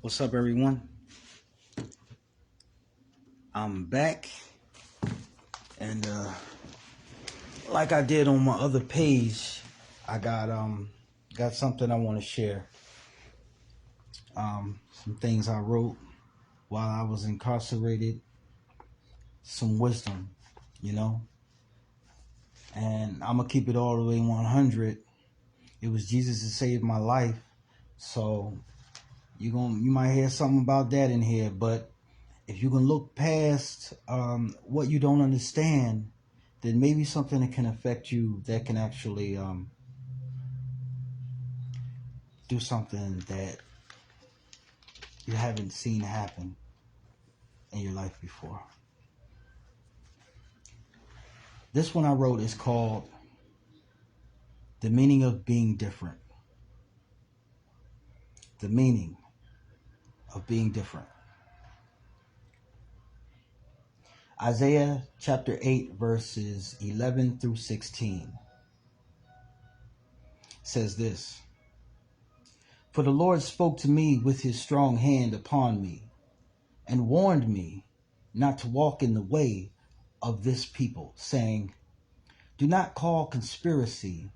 What's up, everyone? I'm back, and like I did on my other page, I got something I want to share. Some things I wrote while I was incarcerated, some wisdom, you know. And I'm gonna keep it all the way 100. It was Jesus that saved my life, so you might hear something about that in here, but if you can look past what you don't understand, then maybe something that can affect you that can actually do something that you haven't seen happen in your life before. This one I wrote is called The Meaning of Being Different. The meaning of being different. Isaiah chapter 8 verses 11 through 16 says this: For the Lord spoke to me with his strong hand upon me, and warned me not to walk in the way of this people, saying, Do not call conspiracy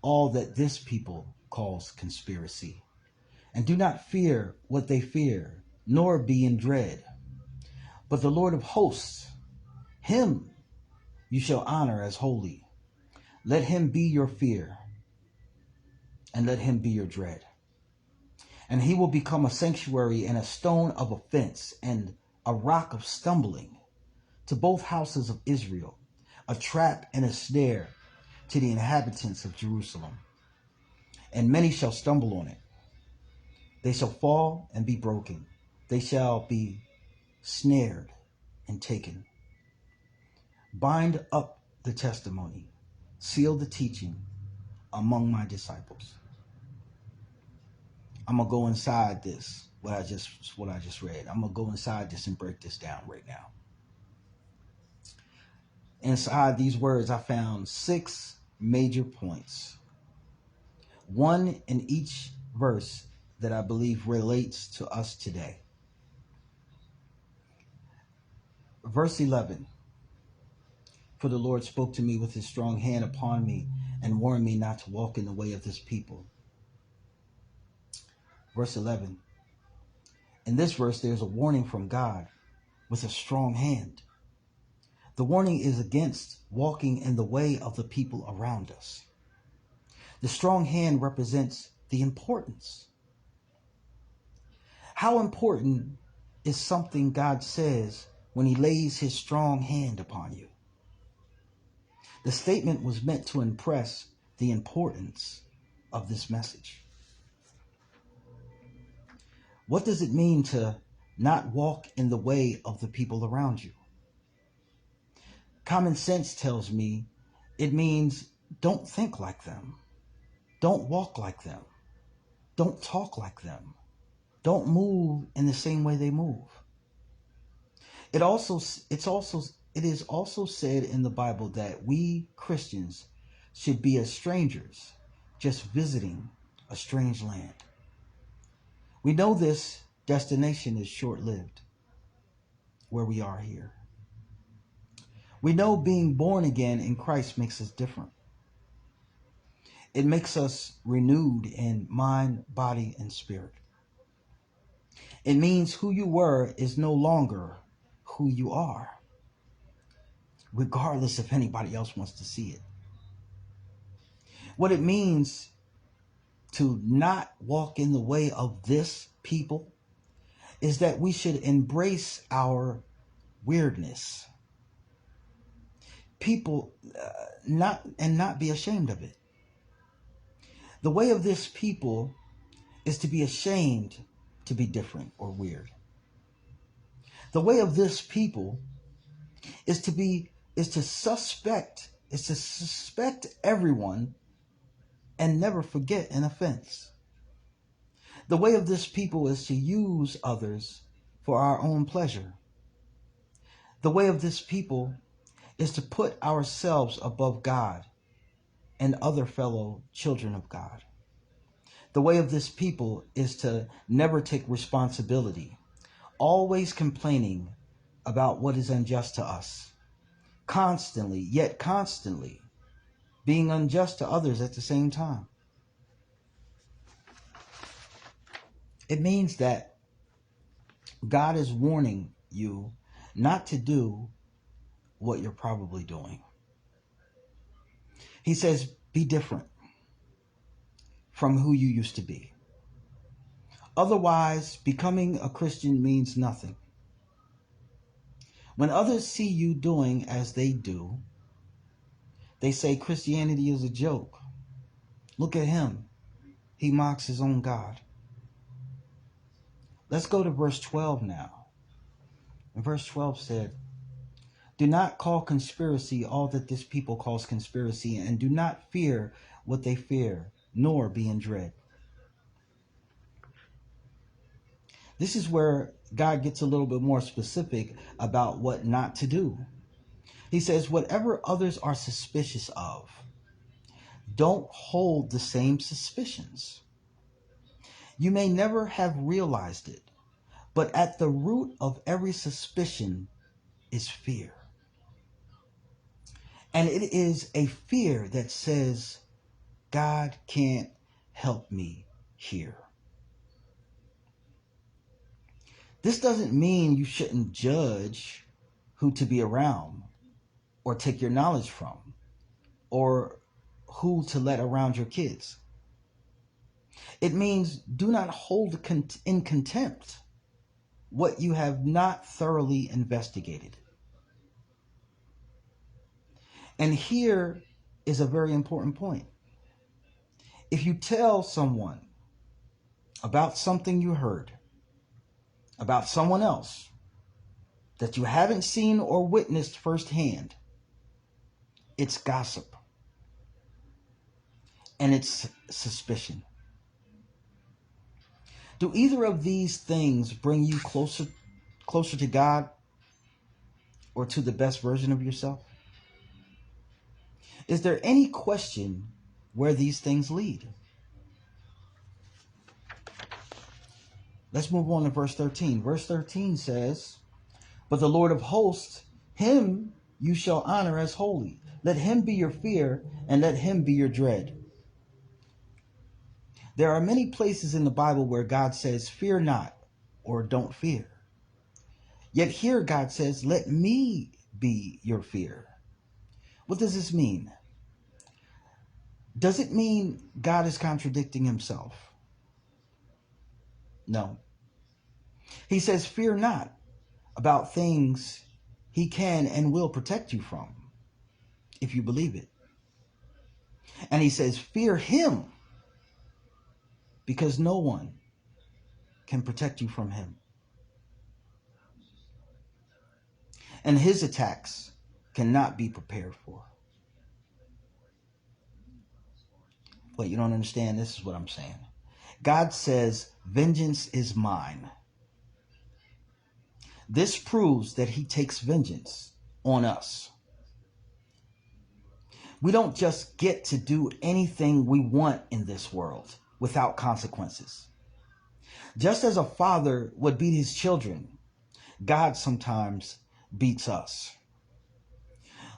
all that this people calls conspiracy, and do not fear what they fear, nor be in dread. But the Lord of hosts, him you shall honor as holy. Let him be your fear, and let him be your dread. And he will become a sanctuary and a stone of offense and a rock of stumbling to both houses of Israel, a trap and a snare to the inhabitants of Jerusalem. And many shall stumble on it. They shall fall and be broken. They shall be snared and taken. Bind up the testimony, seal the teaching among my disciples. I'm gonna go inside this, what I just read. I'm gonna go inside this and break this down right now. Inside these words, I found 6 major points, one in each verse that I believe relates to us today. Verse 11, for the Lord spoke to me with his strong hand upon me and warned me not to walk in the way of this people. Verse 11, in this verse, there's a warning from God with a strong hand. The warning is against walking in the way of the people around us. The strong hand represents the importance. How important is something God says when he lays his strong hand upon you? The statement was meant to impress the importance of this message. What does it mean to not walk in the way of the people around you? Common sense tells me it means don't think like them. Don't walk like them. Don't talk like them. Don't move in the same way they move. It is also said in the Bible that we Christians should be as strangers, just visiting a strange land. We know this destination is short-lived, where we are here. We know being born again in Christ makes us different. It makes us renewed in mind, body, and spirit. It means who you were is no longer who you are, regardless if anybody else wants to see it. What it means to not walk in the way of this people is that we should embrace our weirdness. People not be ashamed of it. The way of this people is to be ashamed to be different or weird. The way of this people is to suspect everyone and never forget an offense. The way of this people is to use others for our own pleasure. The way of this people is to put ourselves above God and other fellow children of God. The way of this people is to never take responsibility, always complaining about what is unjust to us, yet constantly being unjust to others at the same time. It means that God is warning you not to do what you're probably doing. He says, be different from who you used to be. Otherwise, becoming a Christian means nothing. When others see you doing as they do, they say Christianity is a joke. Look at him. He mocks his own God. Let's go to verse 12 now. And verse 12 said, do not call conspiracy all that this people calls conspiracy, and do not fear what they fear, nor be in dread. This is where God gets a little bit more specific about what not to do. He says, whatever others are suspicious of, don't hold the same suspicions. You may never have realized it, but at the root of every suspicion is fear. And it is a fear that says, God can't help me here. This doesn't mean you shouldn't judge who to be around or take your knowledge from or who to let around your kids. It means do not hold in contempt what you have not thoroughly investigated. And here is a very important point. If you tell someone about something you heard about someone else that you haven't seen or witnessed firsthand, it's gossip and it's suspicion. Do either of these things bring you closer to God or to the best version of yourself? Is there any question where these things lead? Let's move on to verse 13. Verse 13 says, but the Lord of hosts, him you shall honor as holy. Let him be your fear, and let him be your dread. There are many places in the Bible where God says, fear not, or don't fear. Yet here God says, let me be your fear. What does this mean? Does it mean God is contradicting himself? No. He says, fear not about things he can and will protect you from, if you believe it. And he says, fear him, because no one can protect you from him. And his attacks cannot be prepared for. Wait, you don't understand? This is what I'm saying. God says, vengeance is mine. This proves that he takes vengeance on us. We don't just get to do anything we want in this world without consequences. Just as a father would beat his children, God sometimes beats us.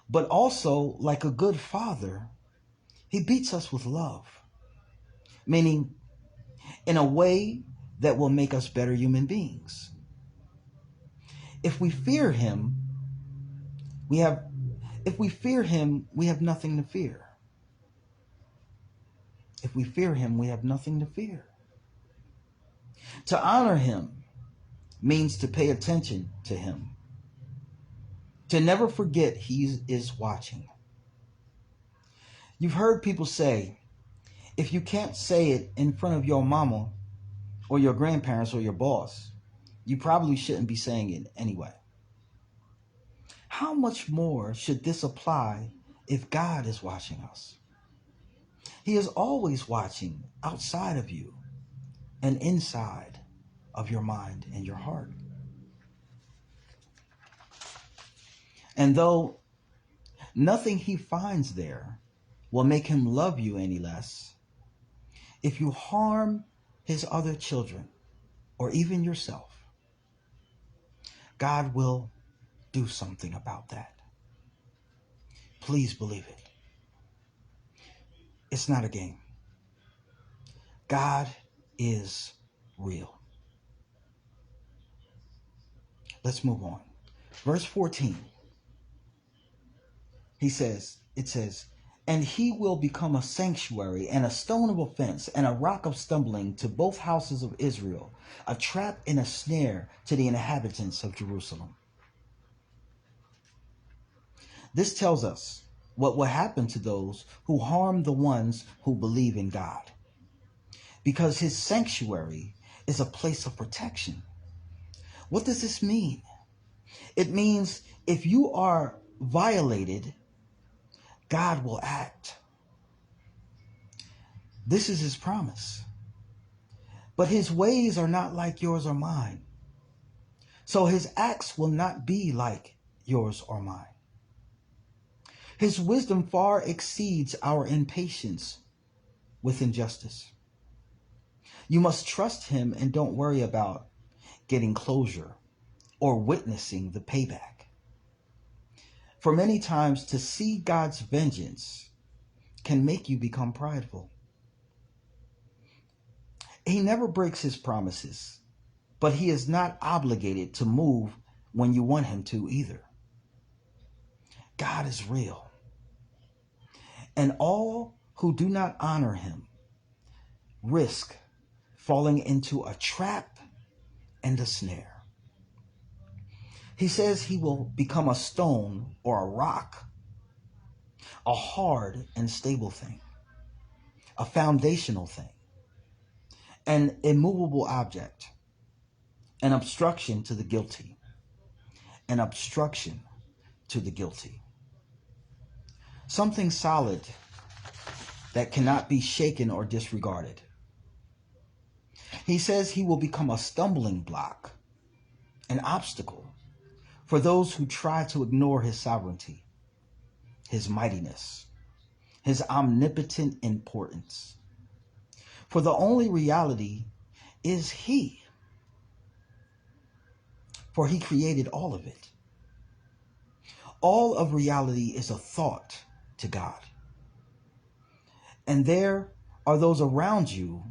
But also, like a good father, he beats us with love, meaning in a way that will make us better human beings. If we fear him, we have nothing to fear. If we fear him, we have nothing to fear. To honor him means to pay attention to him, to never forget he is watching. You've heard people say, if you can't say it in front of your mama or your grandparents or your boss, you probably shouldn't be saying it anyway. How much more should this apply if God is watching us? He is always watching outside of you and inside of your mind and your heart. And though nothing he finds there will make him love you any less, If you harm his other children, or even yourself, God will do something about that. Please believe it. It's not a game. God is real. Let's move on. Verse 14. It says, and he will become a sanctuary and a stone of offense and a rock of stumbling to both houses of Israel, a trap and a snare to the inhabitants of Jerusalem. This tells us what will happen to those who harm the ones who believe in God. Because his sanctuary is a place of protection. What does this mean? It means if you are violated, God will act. This is his promise. But his ways are not like yours or mine. So his acts will not be like yours or mine. His wisdom far exceeds our impatience with injustice. You must trust him and don't worry about getting closure or witnessing the payback. For many times, to see God's vengeance can make you become prideful. He never breaks his promises, but he is not obligated to move when you want him to either. God is real, and all who do not honor him risk falling into a trap and a snare. He says he will become a stone or a rock, a hard and stable thing, a foundational thing, an immovable object, an obstruction to the guilty, an obstruction to the guilty. Something solid that cannot be shaken or disregarded. He says he will become a stumbling block, an obstacle for those who try to ignore his sovereignty, his mightiness, his omnipotent importance. For the only reality is he, for he created all of it. All of reality is a thought to God. And there are those around you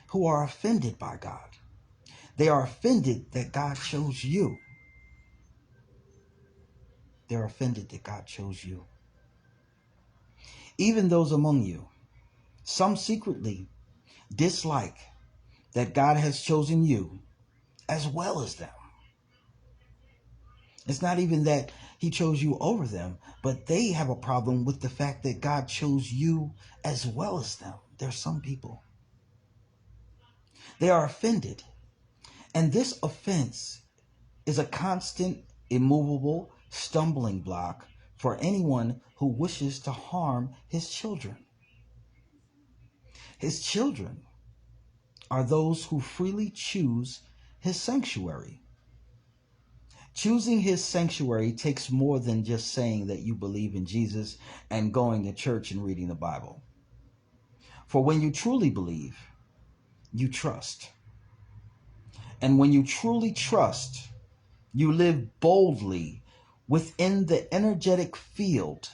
who are offended by God. They are offended that God chose you. They're offended that God chose you. Even those among you, some secretly dislike that God has chosen you as well as them. It's not even that he chose you over them, but they have a problem with the fact that God chose you as well as them. There's some people. They are offended. And this offense is a constant, immovable stumbling block for anyone who wishes to harm his children. His children are those who freely choose his sanctuary. Choosing his sanctuary takes more than just saying that you believe in Jesus and going to church and reading the Bible. For when you truly believe, you trust. And when you truly trust, you live boldly within the energetic field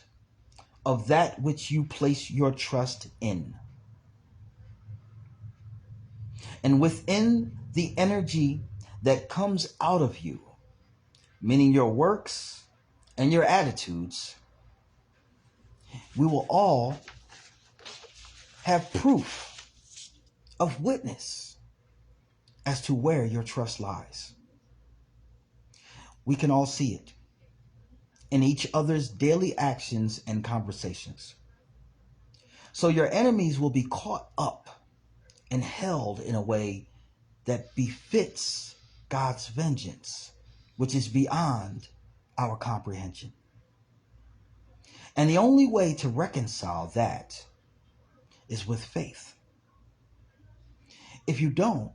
of that which you place your trust in. And within the energy that comes out of you, meaning your works and your attitudes, we will all have proof of witness as to where your trust lies. We can all see it in each other's daily actions and conversations. So your enemies will be caught up and held in a way that befits God's vengeance, which is beyond our comprehension. And the only way to reconcile that is with faith. If you don't,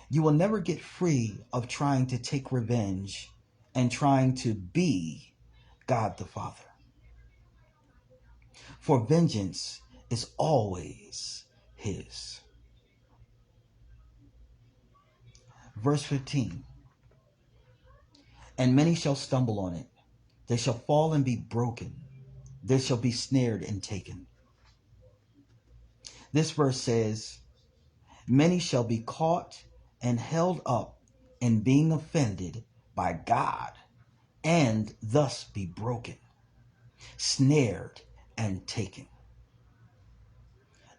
you will never get free of trying to take revenge and trying to be God the Father. For vengeance is always his. Verse 15. And many shall stumble on it. They shall fall and be broken. They shall be snared and taken. This verse says, many shall be caught and held up in being offended by God, and thus be broken, snared, and taken.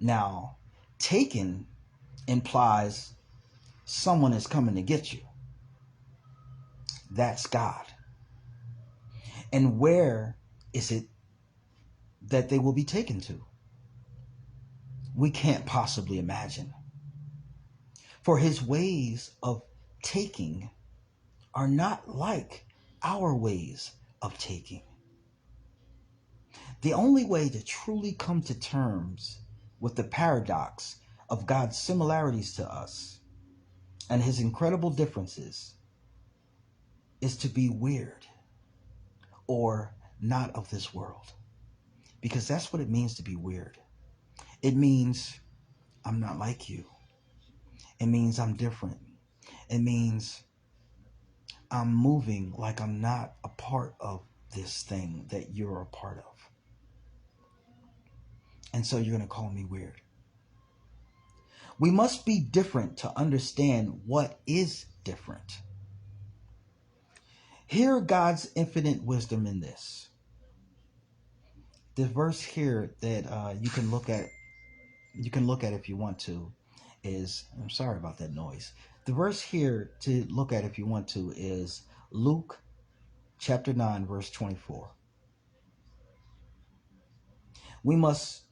Now, taken implies someone is coming to get you. That's God. And where is it that they will be taken to? We can't possibly imagine. For his ways of taking are not like our ways of taking. The only way to truly come to terms with the paradox of God's similarities to us and his incredible differences is to be weird or not of this world. Because that's what it means to be weird. It means I'm not like you. It means I'm different. It means I'm moving like I'm not a part of this thing that you're a part of. And so you're going to call me weird. We must be different to understand what is different. Hear God's infinite wisdom in this. The verse here that you can look at if you want to is, I'm sorry about that noise. The verse here to look at if you want to is Luke chapter 9, verse 24. We must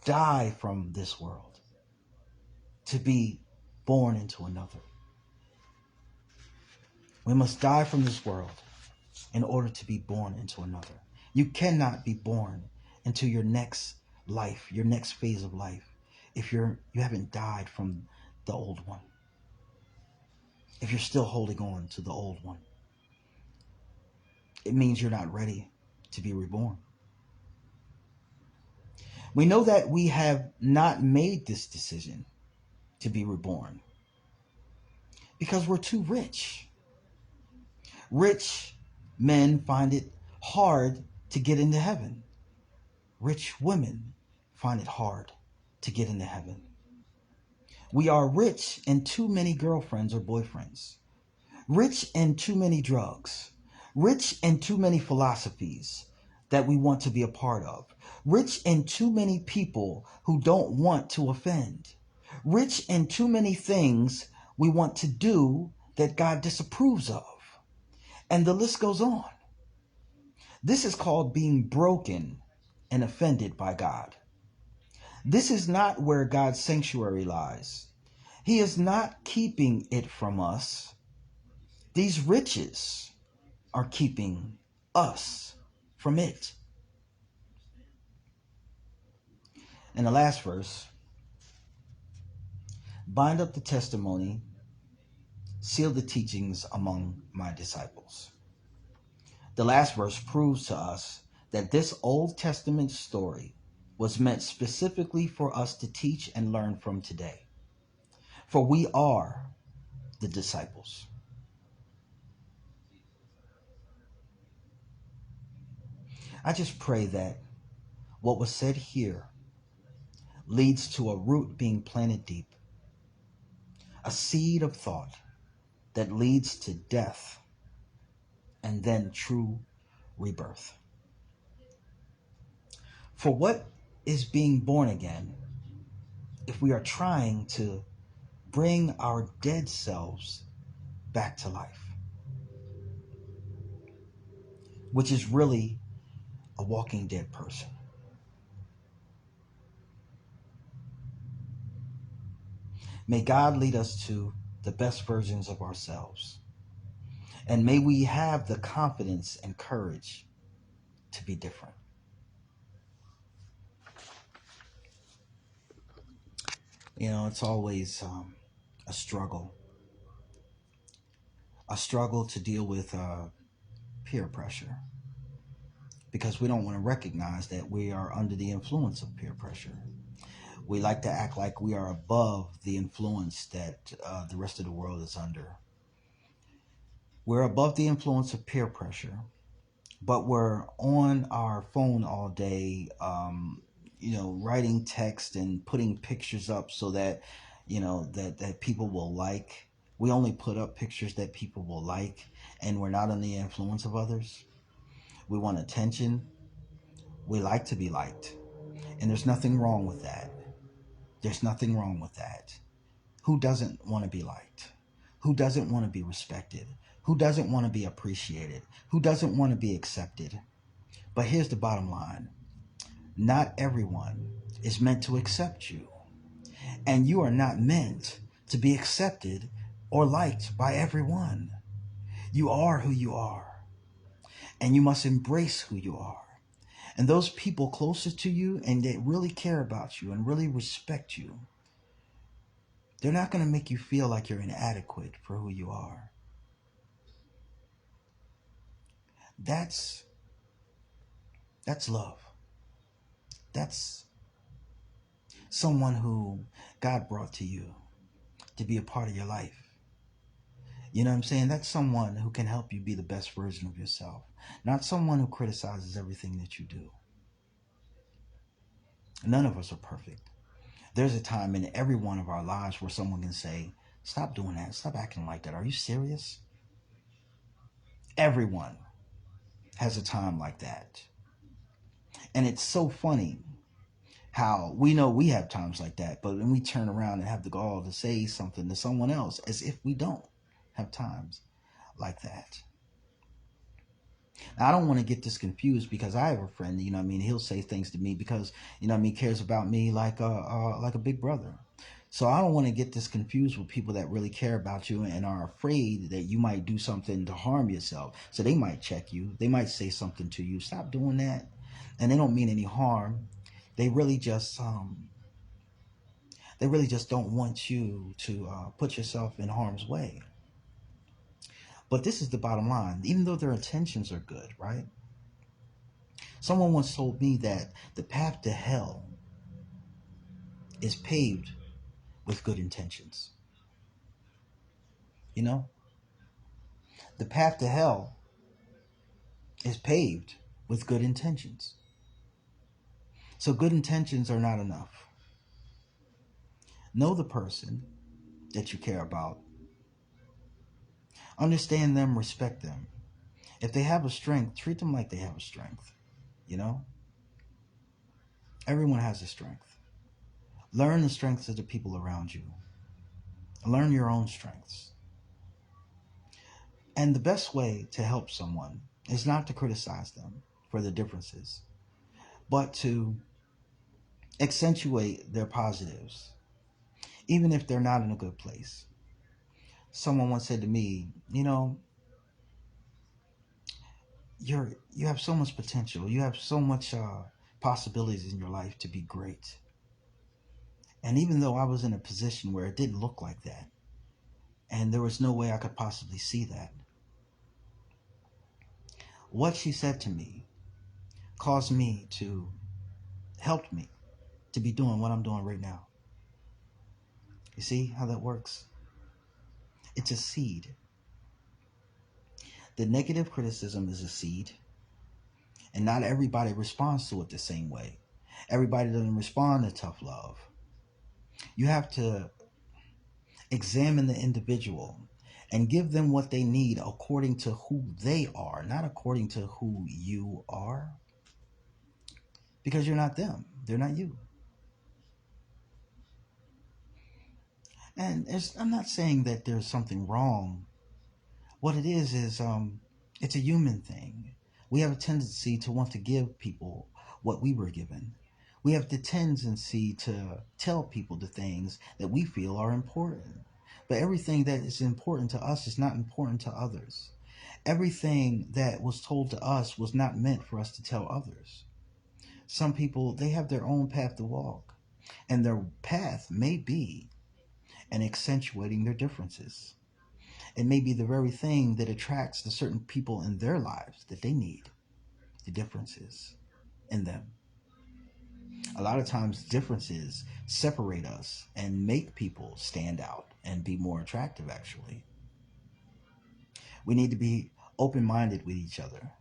die from this world to be born into another. We must die from this world in order to be born into another. You cannot be born into your next life, your next phase of life, if you haven't died from the old one. If you're still holding on to the old one, it means you're not ready to be reborn. We know that we have not made this decision to be reborn because we're too rich. Rich men find it hard to get into heaven. Rich women find it hard to get into heaven. We are rich in too many girlfriends or boyfriends, rich in too many drugs, rich in too many philosophies that we want to be a part of, rich in too many people who don't want to offend, rich in too many things we want to do that God disapproves of. And the list goes on. This is called being broken and offended by God. This is not where God's sanctuary lies. He is not keeping it from us. These riches are keeping us from it. In the last verse, bind up the testimony, seal the teachings among my disciples. The last verse proves to us that this Old Testament story was meant specifically for us to teach and learn from today. For we are the disciples. I just pray that what was said here leads to a root being planted deep, a seed of thought that leads to death and then true rebirth. For what is being born again if we are trying to bring our dead selves back to life, which is really a walking dead person? May God lead us to the best versions of ourselves. And may we have the confidence and courage to be different. You know, it's always a struggle to deal with peer pressure, because we don't want to recognize that we are under the influence of peer pressure. We like to act like we are above the influence that the rest of the world is under. We're above the influence of peer pressure, but we're on our phone all day, writing text and putting pictures up so that, that people will like. We only put up pictures that people will like, and we're not on the influence of others. We want attention. We like to be liked. And there's nothing wrong with that. There's nothing wrong with that. Who doesn't want to be liked? Who doesn't want to be respected? Who doesn't want to be appreciated? Who doesn't want to be accepted? But here's the bottom line. Not everyone is meant to accept you. And you are not meant to be accepted or liked by everyone. You are who you are. And you must embrace who you are. And those people closest to you and that really care about you and really respect you, they're not going to make you feel like you're inadequate for who you are. That's love. That's someone who God brought to you to be a part of your life. You know what I'm saying? That's someone who can help you be the best version of yourself, not someone who criticizes everything that you do. None of us are perfect. There's a time in every one of our lives where someone can say, stop doing that. Stop acting like that. Are you serious? Everyone has a time like that. And it's so funny how we know we have times like that, but when we turn around and have the gall to say something to someone else as if we don't have times like that. Now, I don't want to get this confused because I have a friend, he'll say things to me because, cares about me like a big brother. So I don't want to get this confused with people that really care about you and are afraid that you might do something to harm yourself. So they might check you. They might say something to you. Stop doing that. And they don't mean any harm. They really just don't want you to put yourself in harm's way. But this is the bottom line. Even though their intentions are good, right? Someone once told me that the path to hell is paved with good intentions. You know, the path to hell is paved with good intentions. So good intentions are not enough. Know the person that you care about. Understand them, respect them. If they have a strength, treat them like they have a strength. You know, everyone has a strength. Learn the strengths of the people around you. Learn your own strengths. And the best way to help someone is not to criticize them for their differences, but to accentuate their positives, even if they're not in a good place. Someone once said to me, you have so much potential. You have so much possibilities in your life to be great. And even though I was in a position where it didn't look like that, and there was no way I could possibly see that, what she said to me caused me to help me to be doing what I'm doing right now. You see how that works? It's a seed. The negative criticism is a seed, and not everybody responds to it the same way. Everybody doesn't respond to tough love. You have to examine the individual and give them what they need according to who they are, not according to who you are. Because you're not them. They're not you. And I'm not saying that there's something wrong. What it is it's a human thing. We have a tendency to want to give people what we were given. We have the tendency to tell people the things that we feel are important. But everything that is important to us is not important to others. Everything that was told to us was not meant for us to tell others. Some people, they have their own path to walk, and their path may be in accentuating their differences. It may be the very thing that attracts the certain people in their lives that they need, the differences in them. A lot of times differences separate us and make people stand out and be more attractive, actually. We need to be open minded with each other.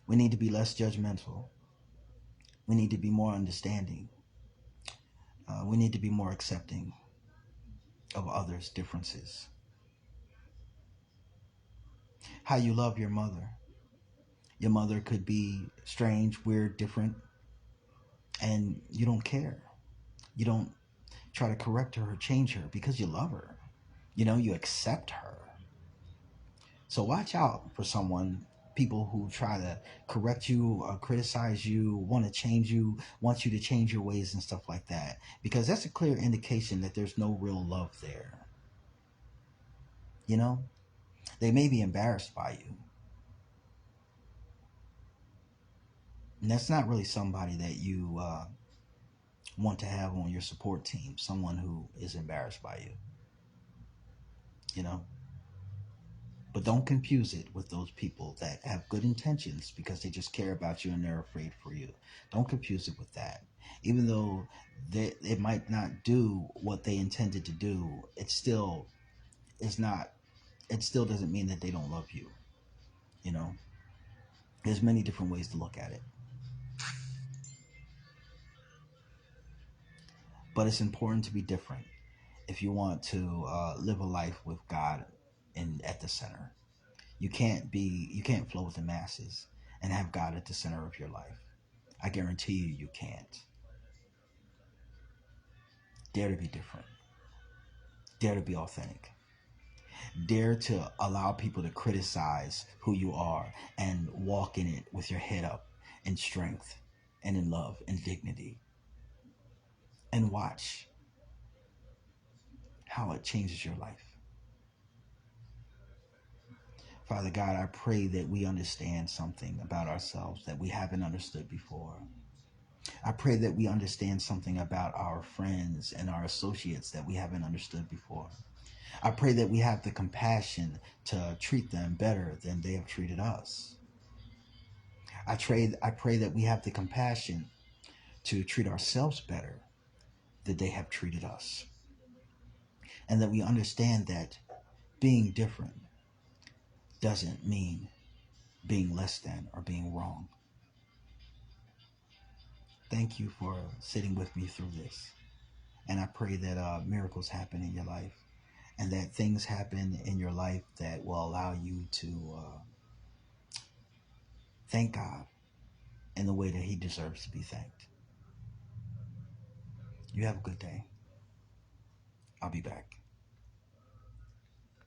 We need to be less judgmental. We need to be more understanding. We need to be more accepting of others' differences. How you love your mother. Your mother could be strange, weird, different, and you don't care. You don't try to correct her or change her because you love her. You accept her. So watch out for people who try to correct you, criticize you, want to change you, want you to change your ways and stuff like that. Because that's a clear indication that there's no real love there. You know, they may be embarrassed by you. And that's not really somebody that you want to have on your support team, someone who is embarrassed by you, you know? But don't confuse it with those people that have good intentions because they just care about you and they're afraid for you. Don't confuse it with that. Even though it might not do what they intended to do, it still is not. It still doesn't mean that they don't love you. You know, there's many different ways to look at it, but it's important to be different if you want to live a life with God at the center. You can't flow with the masses and have God at the center of your life. I guarantee you can't. Dare to be different. Dare to be authentic. Dare to allow people to criticize who you are and walk in it with your head up in strength and in love and dignity. And watch how it changes your life. Father God, I pray that we understand something about ourselves that we haven't understood before. I pray that we understand something about our friends and our associates that we haven't understood before. I pray that we have the compassion to treat them better than they have treated us. I pray that we have the compassion to treat ourselves better than they have treated us. And that we understand that being different doesn't mean being less than or being wrong. Thank you for sitting with me through this. And I pray that miracles happen in your life and that things happen in your life that will allow you to thank God in the way that He deserves to be thanked. You have a good day. I'll be back.